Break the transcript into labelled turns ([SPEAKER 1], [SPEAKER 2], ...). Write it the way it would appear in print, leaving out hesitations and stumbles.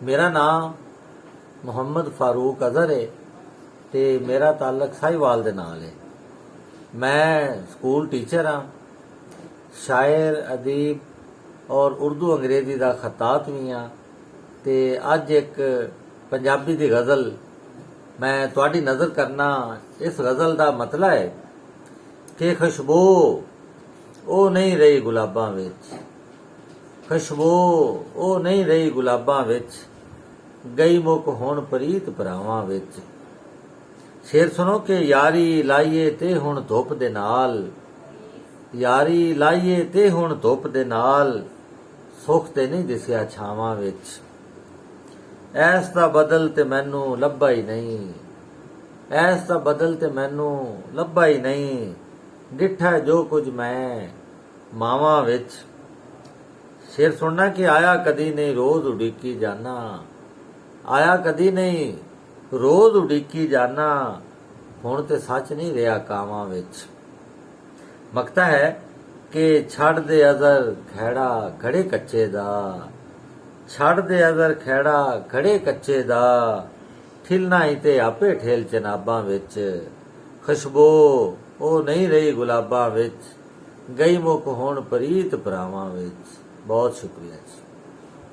[SPEAKER 1] मेरा नाम मुहम्मद फारूक अजहर है ते मेरा ताल्लुक साहिवाल दे नाल है। मैं स्कूल टीचर हाँ, शायर अदीब और उर्दू अंग्रेजी का खतात भी हाँ। ते अज एक पंजाबी दी गज़ल मैं तुहाडी नज़र करना। इस गज़ल का मतलब है कि खुशबू ओ नहीं रही गुलाबां विच, खुशबू ओ नहीं रही गुलाबां विच, गई मुक हुण प्रीत भरावां विच। शेर सुनो कि यारी लाइए ते हुण धुप दे नाल, यारी लाइए ते हुण धुप दे नाल, सुख ते नहीं दिसिया छावां विच। ऐस दा बदल ते मैनू लब्भा ही नहीं, ऐस दा बदल ते मैनू लब्भा ही नहीं, डिठा जो कुछ मैं मावां विच। शेर सुनना कि आया कदी नहीं रोज उड़ीकी जाना, आया कदी नहीं रोज उड़ीकी जाना, हुण ते सच नहीं रहा कावां विच। मकता है कि छड़ दे अज़र खैड़ा घड़े कच्चे दा, छड़ दे अज़र खैड़ा घड़े कच्चे दा, ठिलना ही ते आपे ठेल चनाबां विच। खुशबू ओ नहीं रही गुलाबां विच, गई मुक हुण प्रीत भरावां विच। बहुत शुक्रिया जी।